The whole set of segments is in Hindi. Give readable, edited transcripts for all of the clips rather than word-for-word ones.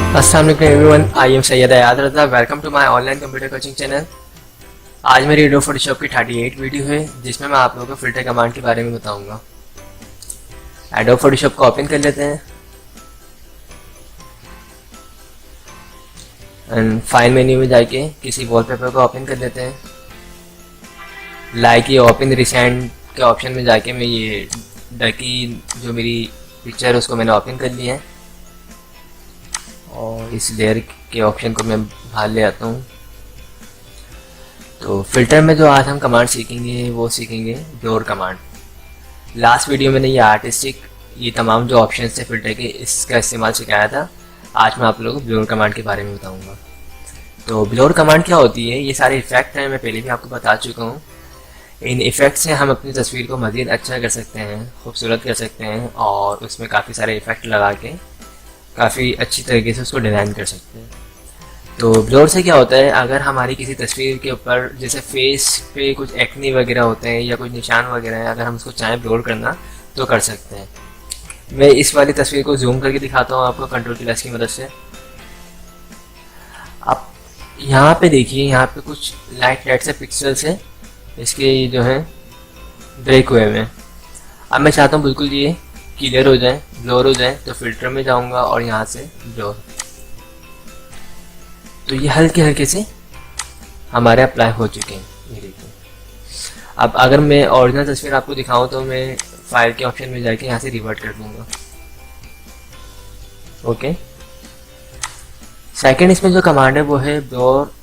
अस्सलाम वालेकुम everyone, I am Syed Ayad Raza. Welcome to my online computer coaching channel. आज मेरी एडोब फोटोशॉप की 38 वीडियो है जिसमें मैं आप लोगों को फिल्टर कमांड के बारे में बताऊंगा। एडोब फोटोशॉप को ओपन कर लेते हैं एंड फाइल मेन्यू में जाके किसी वॉलपेपर को ओपन कर लेते हैं। लाइक ये ओपन रिसेंट के ऑप्शन में जाके मैं ये डकी जो मेरी पिक्चर है उसको मैंने ओपन कर लिया है और इस लेयर के ऑप्शन को मैं बाहर ले आता हूँ। तो फिल्टर में जो आज हम कमांड सीखेंगे वो सीखेंगे ब्लोर कमांड। लास्ट वीडियो में मैंने ये आर्टिस्टिक ये तमाम जो ऑप्शन थे फिल्टर के इसका इस्तेमाल सिखाया था। आज मैं आप लोगों को ब्लोर कमांड के बारे में बताऊंगा। तो ब्लोर कमांड क्या होती है, ये सारे इफेक्ट हैं, मैं पहले भी आपको बता चुका हूँ। इन इफ़ेक्ट से हम अपनी तस्वीर को मज़ीद अच्छा कर सकते हैं, खूबसूरत कर सकते हैं और उसमें काफ़ी सारे इफ़ेक्ट लगा के काफ़ी अच्छी तरीके से उसको डिज़ाइन कर सकते हैं। तो ब्लोर से क्या होता है, अगर हमारी किसी तस्वीर के ऊपर जैसे फेस पे कुछ एक्ने वगैरह होते हैं या कुछ निशान वगैरह है, अगर हम उसको चाहें ब्लोर करना तो कर सकते हैं। मैं इस वाली तस्वीर को जूम करके दिखाता हूँ आपको कंट्रोल+ की मदद से। आप यहाँ पे देखिए, यहाँ पे कुछ लाइट से पिक्सल्स है इसके जो है ब्रेक हुए हैं। अब मैं चाहता हूँ बिल्कुल ये क्लियर हो जाए, ब्लोर हो जाए, तो फिल्टर में जाऊंगा और यहाँ से ब्लोर। तो ये हल्के हल्के से हमारे अप्लाई हो चुके हैं, ये देखिए। अब अगर मैं ओरिजिनल तस्वीर आपको दिखाऊं तो मैं फाइल के ऑप्शन में जाके यहाँ से रिवर्ट कर दूंगा। ओके, सेकंड इसमें जो कमांड है वो है ब्लोर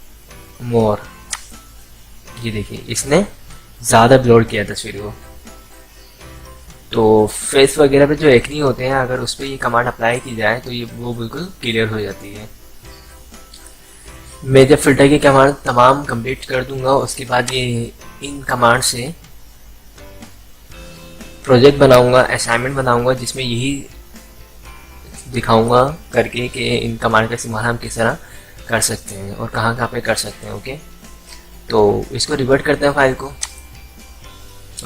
मोर। ये देखिए, इसने ज़्यादा ब्लोर किया तस्वीर को। तो फेस वगैरह पे जो एक्नी होते हैं, अगर उस पर ये कमांड अप्लाई की जाए तो ये वो बिल्कुल क्लियर हो जाती है। मैं जब फिल्टर की कमांड तमाम कंप्लीट कर दूंगा उसके बाद ये इन कमांड से प्रोजेक्ट बनाऊंगा, असाइनमेंट बनाऊंगा जिसमें यही दिखाऊंगा करके कि इन कमांड का इस्तेमाल हम किस तरह कर सकते हैं और कहाँ पे कर सकते हैं। ओके, तो इसको रिवर्ट करते हैं फाइल को।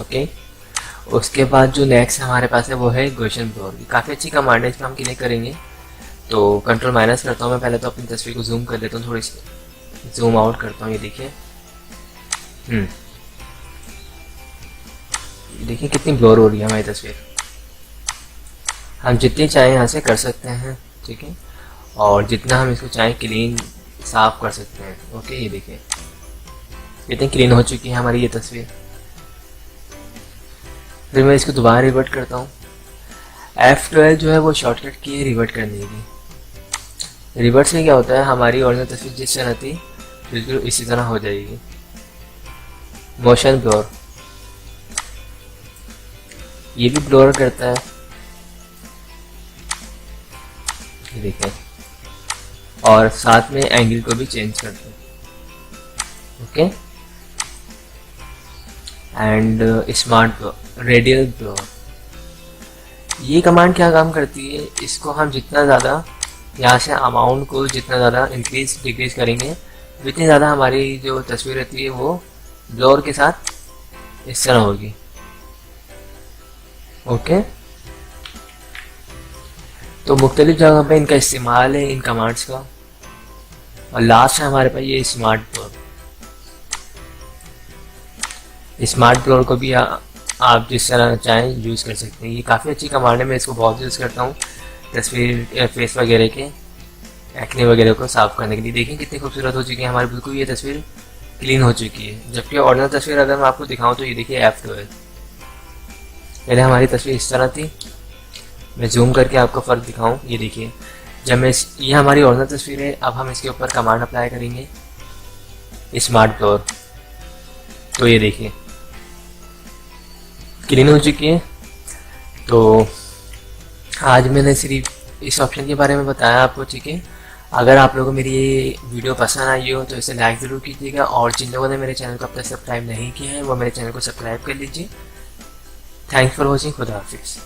ओके, उसके बाद जो नेक्स्ट हमारे पास है वो है गॉसियन ब्लोर। काफ़ी अच्छी कमांड है, इसमें हम क्लिक करेंगे तो कंट्रोल- करता हूँ मैं। पहले तो अपनी तस्वीर को जूम कर लेता हूँ, थोड़ी सी जूम आउट करता हूँ। ये देखिए, देखिए कितनी ब्लोर हो रही है हमारी तस्वीर। हम जितनी चाहें यहाँ से कर सकते हैं, ठीक है, और जितना हम इसको चाहें क्लीन साफ कर सकते हैं। ओके, ये देखिए कितनी क्लीन हो चुकी है हमारी ये तस्वीर। फिर मैं इसको दोबारा रिवर्ट करता हूँ। F12 जो है वो शॉर्टकट की है रिवर्ट करने की। रिवर्ट से क्या होता है, हमारी ओरिजिनल तस्वीर जिस तरह थी बिल्कुल इसी तरह हो जाएगी। मोशन ब्लोर, ये भी ब्लोर करता है, ये देखें, और साथ में एंगल को भी चेंज करता है। Okay, and smart blur, radial blur. ये कमांड क्या काम करती है, इसको हम जितना ज़्यादा यहाँ से अमाउंट को जितना ज़्यादा इंक्रीज डिक्रीज करेंगे उतनी ज़्यादा हमारी जो तस्वीर रहती है वो ब्लोर के साथ इस तरह होगी। ओके, तो मुख्तलिफ जगह पे इनका इस्तेमाल है इन कमांड्स का। और लास्ट है हमारे पास ये स्मार्ट ब्लोर। स्मार्ट ब्लोर को भी आप जिस तरह चाहें यूज़ कर सकते हैं। ये काफ़ी अच्छी कमांड है, मैं इसको बहुत यूज़ करता हूँ तस्वीर फेस वगैरह के एक्ने वगैरह को साफ़ करने के लिए। देखिए कितनी खूबसूरत हो चुकी है हमारी, बिल्कुल ये तस्वीर क्लीन हो चुकी है। जबकि ओरिजिनल तस्वीर अगर मैं आपको दिखाऊँ तो ये देखिए F12, पहले हमारी तस्वीर इस तरह थी। मैं जूम करके आपको फ़र्क दिखाऊँ, ये देखिए, जब मैं ये हमारी ओरिजिनल तस्वीर है। अब हम इसके ऊपर कमांड अप्लाई करेंगे स्मार्ट ब्लोर, तो ये देखिए क्लीन हो चुकी है। तो आज मैंने सिर्फ इस ऑप्शन के बारे में बताया आपको, ठीक है। अगर आप लोगों को मेरी ये वीडियो पसंद आई हो तो इसे लाइक ज़रूर कीजिएगा, और जिन लोगों ने मेरे चैनल को अब तक सब्सक्राइब नहीं किया है वो मेरे चैनल को सब्सक्राइब कर लीजिए। थैंक्स फॉर वॉचिंग, खुदा हाफिज़।